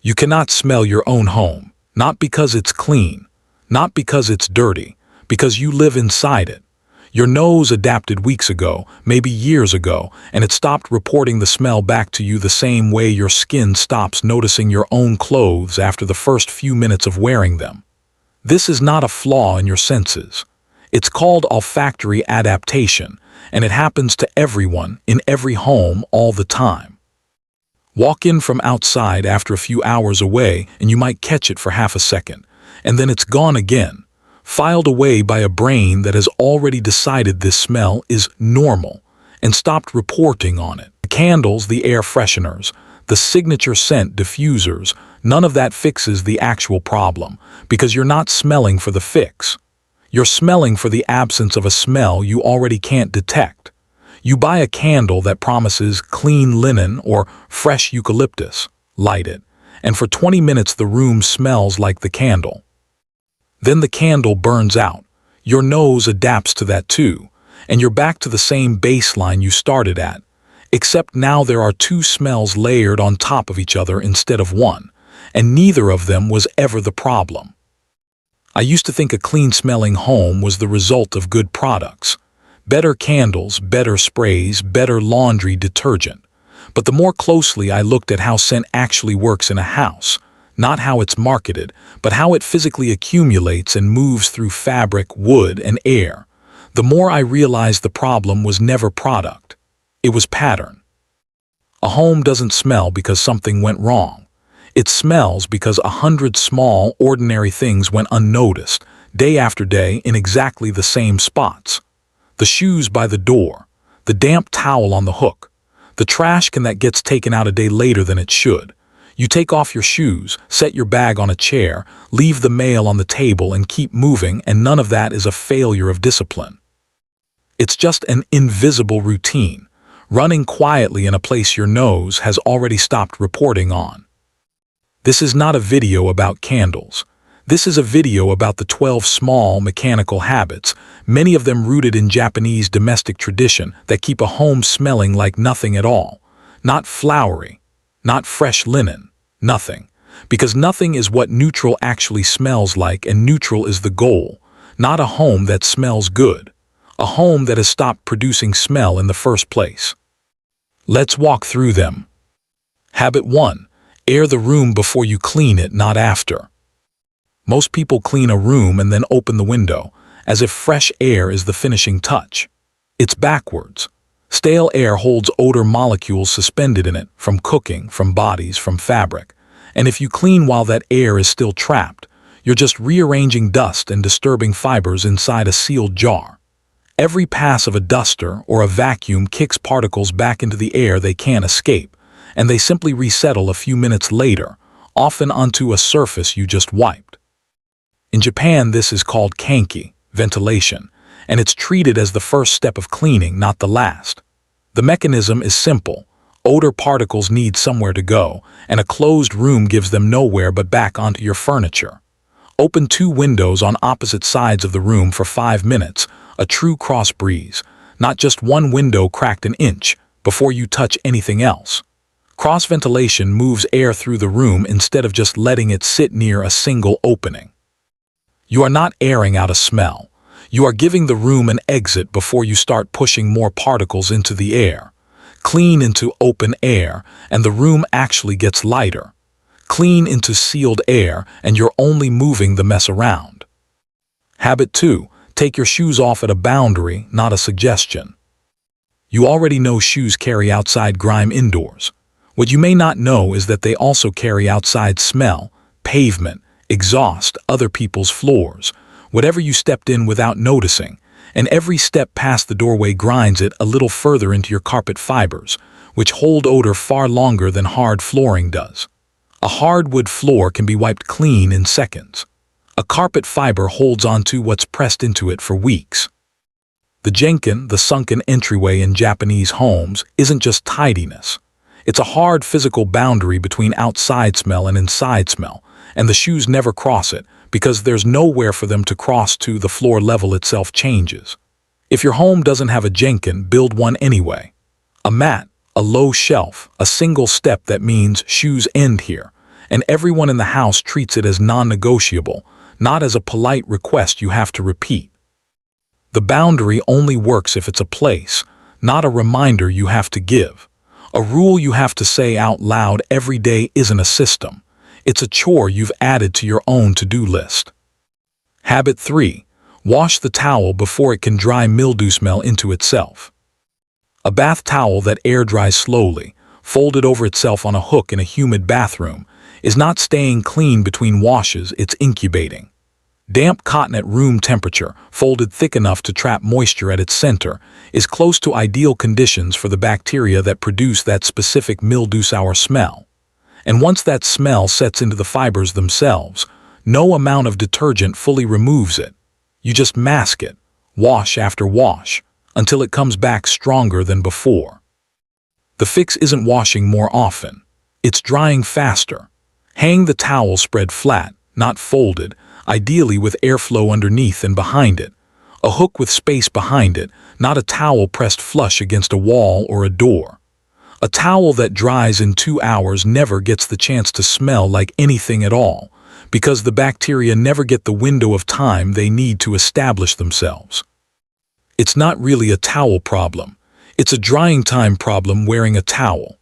You cannot smell your own home, not because it's clean, not because it's dirty, because you live inside it. Your nose adapted weeks ago, maybe years ago, and it stopped reporting the smell back to you the same way your skin stops noticing your own clothes after the first few minutes of wearing them. This is not a flaw in your senses. It's called olfactory adaptation, and it happens to everyone in every home all the time. Walk in from outside after a few hours away and you might catch it for half a second, and then it's gone again, filed away by a brain that has already decided this smell is normal and stopped reporting on it. The candles, the air fresheners, the signature scent diffusers, none of that fixes the actual problem, because you're not smelling for the fix. You're smelling for the absence of a smell you already can't detect. You buy a candle that promises clean linen or fresh eucalyptus, light it, and for 20 minutes the room smells like the candle. Then the candle burns out, your nose adapts to that too, and you're back to the same baseline you started at, except now there are two smells layered on top of each other instead of one, and neither of them was ever the problem. I used to think a clean-smelling home was the result of good products. Better candles, better sprays, better laundry detergent. But the more closely I looked at how scent actually works in a house, not how it's marketed, but how it physically accumulates and moves through fabric, wood, and air, the more I realized the problem was never product. It was pattern. A home doesn't smell because something went wrong. It smells because 100 small, ordinary things went unnoticed, day after day in exactly the same spots. The shoes by the door, the damp towel on the hook, the trash can that gets taken out a day later than it should. You take off your shoes, set your bag on a chair, leave the mail on the table and keep moving, and none of that is a failure of discipline. It's just an invisible routine, running quietly in a place your nose has already stopped reporting on. This is not a video about candles. This is a video about the 12 small mechanical habits, many of them rooted in Japanese domestic tradition, that keep a home smelling like nothing at all. Not flowery, not fresh linen, nothing. Because nothing is what neutral actually smells like, and neutral is the goal. Not a home that smells good. A home that has stopped producing smell in the first place. Let's walk through them. Habit 1. Air the room before you clean it, not after. Most people clean a room and then open the window, as if fresh air is the finishing touch. It's backwards. Stale air holds odor molecules suspended in it, from cooking, from bodies, from fabric. And if you clean while that air is still trapped, you're just rearranging dust and disturbing fibers inside a sealed jar. Every pass of a duster or a vacuum kicks particles back into the air they can't escape, and they simply resettle a few minutes later, often onto a surface you just wiped. In Japan, this is called kanki, ventilation, and it's treated as the first step of cleaning, not the last. The mechanism is simple. Odor particles need somewhere to go, and a closed room gives them nowhere but back onto your furniture. Open 2 windows on opposite sides of the room for 5 minutes, a true cross breeze, not just one window cracked an inch, before you touch anything else. Cross ventilation moves air through the room instead of just letting it sit near a single opening. You are not airing out a smell. You are giving the room an exit before you start pushing more particles into the air. Clean into open air, and the room actually gets lighter. Clean into sealed air, and you're only moving the mess around. Habit 2. Take your shoes off at a boundary, not a suggestion. You already know shoes carry outside grime indoors. What you may not know is that they also carry outside smell, pavement, exhaust, other people's floors, whatever you stepped in without noticing, and every step past the doorway grinds it a little further into your carpet fibers, which hold odor far longer than hard flooring does. A hardwood floor can be wiped clean in seconds. A carpet fiber holds onto what's pressed into it for weeks. The jenkin, the sunken entryway in Japanese homes, isn't just tidiness. It's a hard physical boundary between outside smell and inside smell, and the shoes never cross it because there's nowhere for them to cross to. The floor level itself changes. If your home doesn't have a jenkin, build one anyway. A mat, a low shelf, a single step that means shoes end here, and everyone in the house treats it as non-negotiable, not as a polite request you have to repeat. The boundary only works if it's a place, not a reminder you have to give. A rule you have to say out loud every day isn't a system. It's a chore you've added to your own to-do list. Habit 3. Wash the towel before it can dry mildew smell into itself. A bath towel that air dries slowly, folded over itself on a hook in a humid bathroom, is not staying clean between washes, it's incubating. Damp cotton at room temperature, folded thick enough to trap moisture at its center, is close to ideal conditions for the bacteria that produce that specific mildew-sour smell. And once that smell sets into the fibers themselves, no amount of detergent fully removes it. You just mask it, wash after wash, until it comes back stronger than before. The fix isn't washing more often. It's drying faster. Hang the towel spread flat, not folded, ideally with airflow underneath and behind it. A hook with space behind it, not a towel pressed flush against a wall or a door. A towel that dries in 2 hours never gets the chance to smell like anything at all, because the bacteria never get the window of time they need to establish themselves. It's not really a towel problem. It's a drying time problem wearing a towel.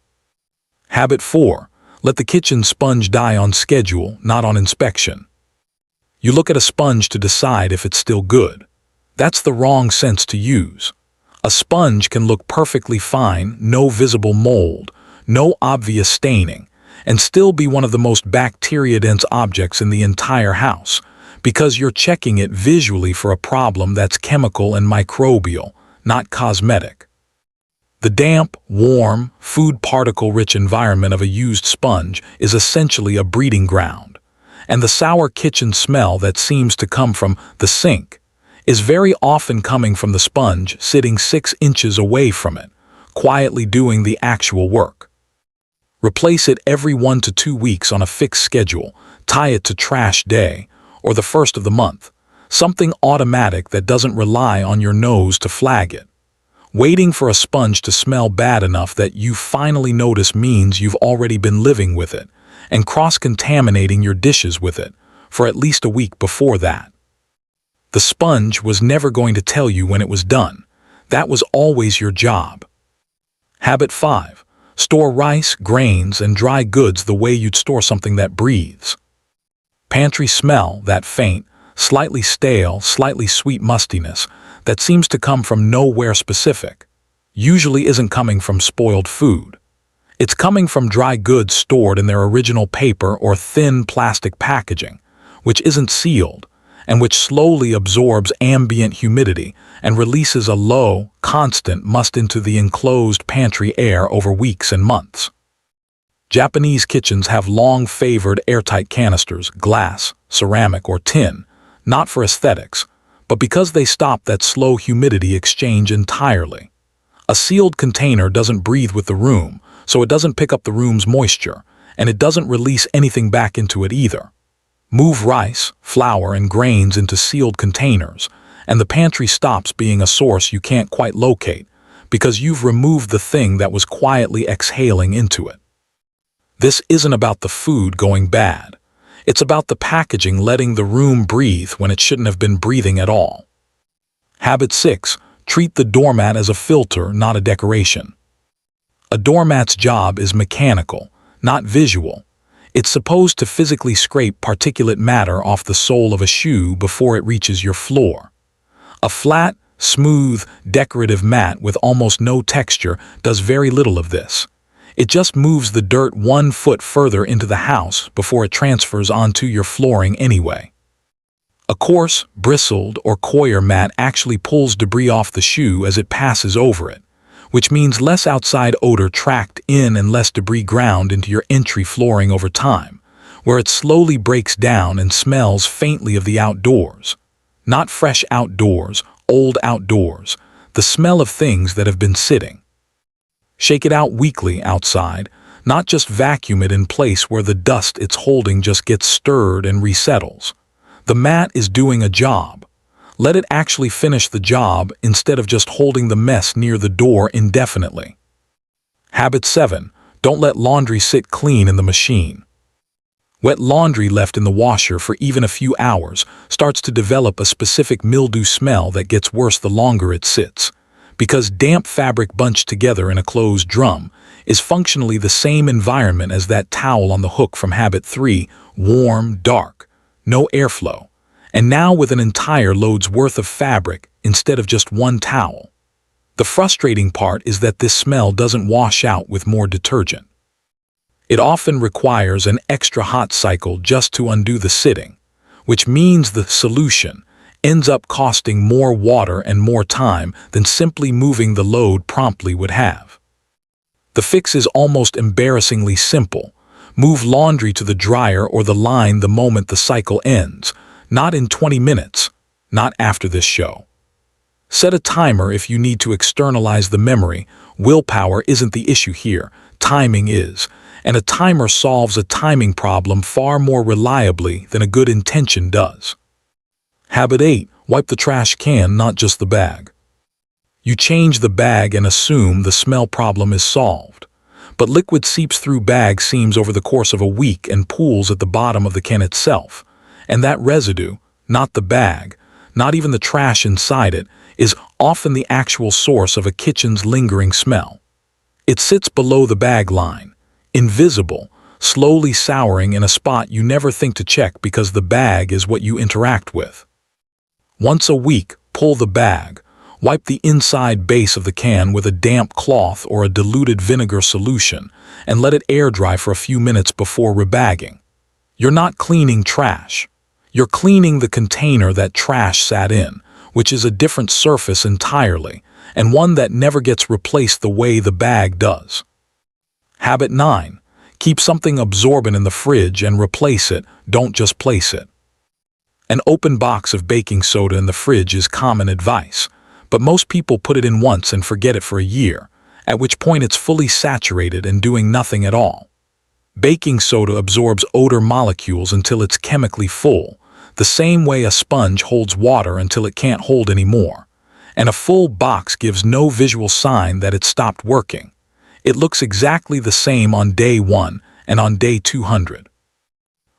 Habit 4. Let the kitchen sponge die on schedule, not on inspection. You look at a sponge to decide if it's still good. That's the wrong sense to use. A sponge can look perfectly fine, no visible mold, no obvious staining, and still be one of the most bacteria-dense objects in the entire house, because you're checking it visually for a problem that's chemical and microbial, not cosmetic. The damp, warm, food particle-rich environment of a used sponge is essentially a breeding ground, and the sour kitchen smell that seems to come from the sink is very often coming from the sponge sitting 6 inches away from it, quietly doing the actual work. Replace it every 1 to 2 weeks on a fixed schedule, tie it to trash day, or the first of the month, something automatic that doesn't rely on your nose to flag it. Waiting for a sponge to smell bad enough that you finally notice means you've already been living with it and cross-contaminating your dishes with it for at least a week before that. The sponge was never going to tell you when it was done. That was always your job. Habit 5. Store rice, grains, and dry goods the way you'd store something that breathes. Pantry smell, that faint, slightly stale, slightly sweet mustiness that seems to come from nowhere specific, usually isn't coming from spoiled food. It's coming from dry goods stored in their original paper or thin plastic packaging, which isn't sealed, and which slowly absorbs ambient humidity and releases a low, constant must into the enclosed pantry air over weeks and months. Japanese kitchens have long favored airtight canisters, glass, ceramic, or tin, not for aesthetics, but because they stop that slow humidity exchange entirely. A sealed container doesn't breathe with the room, so it doesn't pick up the room's moisture, and it doesn't release anything back into it either. Move rice, flour, and grains into sealed containers, and the pantry stops being a source you can't quite locate, because you've removed the thing that was quietly exhaling into it. This isn't about the food going bad. It's about the packaging letting the room breathe when it shouldn't have been breathing at all. Habit 6. Treat the doormat as a filter, not a decoration. A doormat's job is mechanical, not visual. It's supposed to physically scrape particulate matter off the sole of a shoe before it reaches your floor. A flat, smooth, decorative mat with almost no texture does very little of this. It just moves the dirt 1 foot further into the house before it transfers onto your flooring anyway. A coarse, bristled, or coir mat actually pulls debris off the shoe as it passes over it, which means less outside odor tracked in and less debris ground into your entry flooring over time, where it slowly breaks down and smells faintly of the outdoors. Not fresh outdoors, old outdoors, the smell of things that have been sitting. Shake it out weekly outside, not just vacuum it in place where the dust it's holding just gets stirred and resettles. The mat is doing a job. Let it actually finish the job instead of just holding the mess near the door indefinitely. Habit 7. Don't let laundry sit clean in the machine. Wet laundry left in the washer for even a few hours starts to develop a specific mildew smell that gets worse the longer it sits. Because damp fabric bunched together in a closed drum is functionally the same environment as that towel on the hook from habit 3, warm, dark, no airflow, and now with an entire load's worth of fabric instead of just one towel. The frustrating part is that this smell doesn't wash out with more detergent. It often requires an extra hot cycle just to undo the sitting, which means the solution ends up costing more water and more time than simply moving the load promptly would have. The fix is almost embarrassingly simple. Move laundry to the dryer or the line the moment the cycle ends, not in 20 minutes, not after this show. Set a timer if you need to externalize the memory. Willpower isn't the issue here, timing is, and a timer solves a timing problem far more reliably than a good intention does. Habit 8. Wipe the trash can, not just the bag. You change the bag and assume the smell problem is solved. But liquid seeps through bag seams over the course of a week and pools at the bottom of the can itself. And that residue, not the bag, not even the trash inside it, is often the actual source of a kitchen's lingering smell. It sits below the bag line, invisible, slowly souring in a spot you never think to check because the bag is what you interact with. Once a week, pull the bag, wipe the inside base of the can with a damp cloth or a diluted vinegar solution, and let it air dry for a few minutes before rebagging. You're not cleaning trash. You're cleaning the container that trash sat in, which is a different surface entirely, and one that never gets replaced the way the bag does. Habit 9. Keep something absorbent in the fridge and replace it, don't just place it. An open box of baking soda in the fridge is common advice, but most people put it in once and forget it for a year, at which point it's fully saturated and doing nothing at all. Baking soda absorbs odor molecules until it's chemically full, the same way a sponge holds water until it can't hold any more, and a full box gives no visual sign that it stopped working. It looks exactly the same on day 1 and on day 200.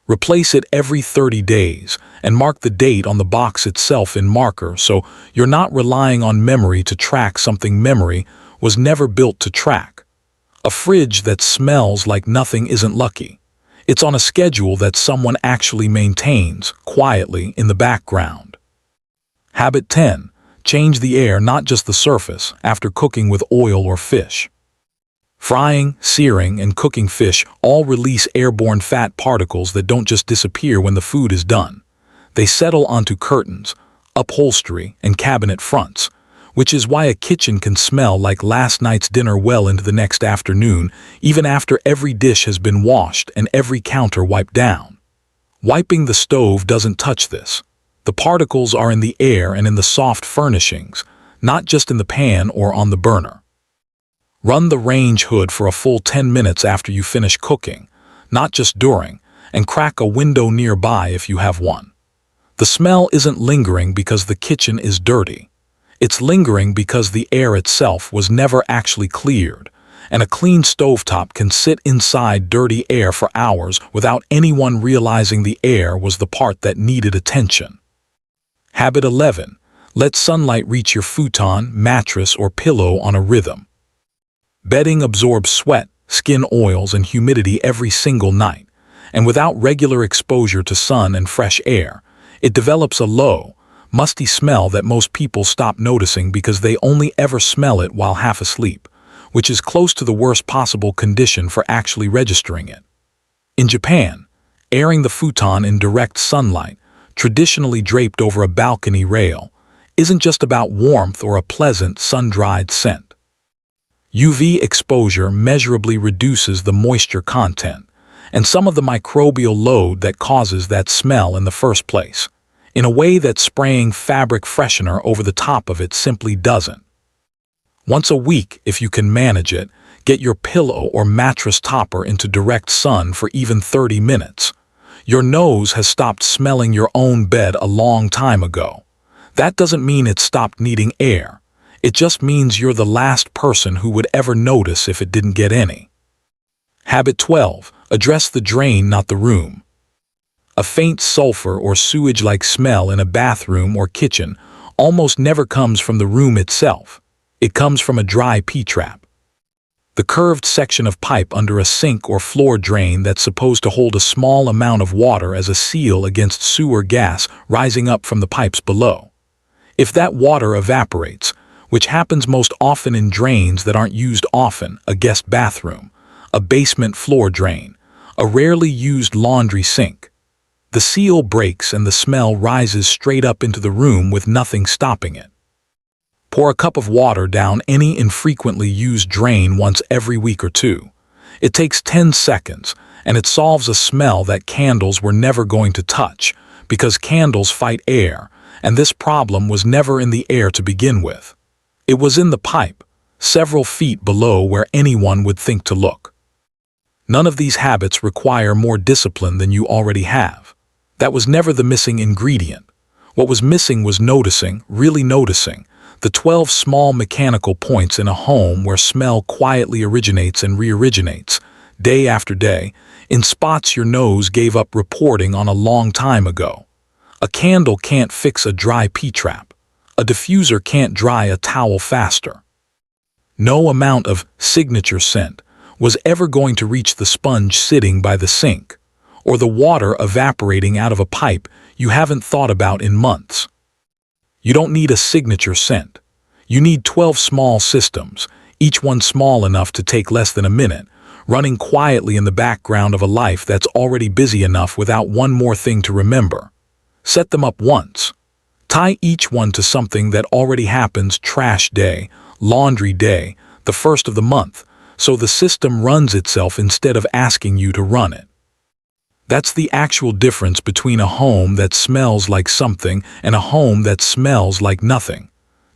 Replace it every 30 days and mark the date on the box itself in marker so you're not relying on memory to track something memory was never built to track. A fridge that smells like nothing isn't lucky. It's on a schedule that someone actually maintains, quietly in the background. Habit 10. Change the air, not just the surface, after cooking with oil or fish. Frying, searing, and cooking fish all release airborne fat particles that don't just disappear when the food is done. They settle onto curtains, upholstery, and cabinet fronts, which is why a kitchen can smell like last night's dinner well into the next afternoon, even after every dish has been washed and every counter wiped down. Wiping the stove doesn't touch this. The particles are in the air and in the soft furnishings, not just in the pan or on the burner. Run the range hood for a full 10 minutes after you finish cooking, not just during, and crack a window nearby if you have one. The smell isn't lingering because the kitchen is dirty. It's lingering because the air itself was never actually cleared, and a clean stovetop can sit inside dirty air for hours without anyone realizing the air was the part that needed attention. Habit 11. Let sunlight reach your futon, mattress, or pillow on a rhythm. Bedding absorbs sweat, skin oils, and humidity every single night, and without regular exposure to sun and fresh air, it develops a low, musty smell that most people stop noticing because they only ever smell it while half asleep, which is close to the worst possible condition for actually registering it. In Japan, airing the futon in direct sunlight, traditionally draped over a balcony rail, isn't just about warmth or a pleasant sun-dried scent. UV exposure measurably reduces the moisture content and some of the microbial load that causes that smell in the first place, in a way that spraying fabric freshener over the top of it simply doesn't. Once a week, if you can manage it, get your pillow or mattress topper into direct sun for even 30 minutes. Your nose has stopped smelling your own bed a long time ago. That doesn't mean it stopped needing air. It just means you're the last person who would ever notice if it didn't get any. Habit 12. Address the drain, not the room. A faint sulfur or sewage-like smell in a bathroom or kitchen almost never comes from the room itself. It comes from a dry P-trap. The curved section of pipe under a sink or floor drain that's supposed to hold a small amount of water as a seal against sewer gas rising up from the pipes below. If that water evaporates, which happens most often in drains that aren't used often, a guest bathroom, a basement floor drain, a rarely used laundry sink, the seal breaks and the smell rises straight up into the room with nothing stopping it. Pour a cup of water down any infrequently used drain once every week or two. It takes 10 seconds, and it solves a smell that candles were never going to touch, because candles fight air, and this problem was never in the air to begin with. It was in the pipe, several feet below where anyone would think to look. None of these habits require more discipline than you already have. That was never the missing ingredient. What was missing was noticing, really noticing, the 12 small mechanical points in a home where smell quietly originates and re-originates, day after day, in spots your nose gave up reporting on a long time ago. A candle can't fix a dry P-trap. A diffuser can't dry a towel faster. No amount of signature scent was ever going to reach the sponge sitting by the sink, or the water evaporating out of a pipe you haven't thought about in months. You don't need a signature scent. You need 12 small systems, each one small enough to take less than a minute, running quietly in the background of a life that's already busy enough without one more thing to remember. Set them up once. Tie each one to something that already happens: trash day, laundry day, the first of the month, so the system runs itself instead of asking you to run it. That's the actual difference between a home that smells like something and a home that smells like nothing.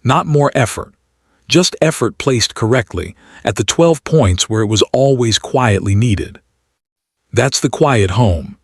Not more effort, just effort placed correctly at the 12 points where it was always quietly needed. That's the quiet home,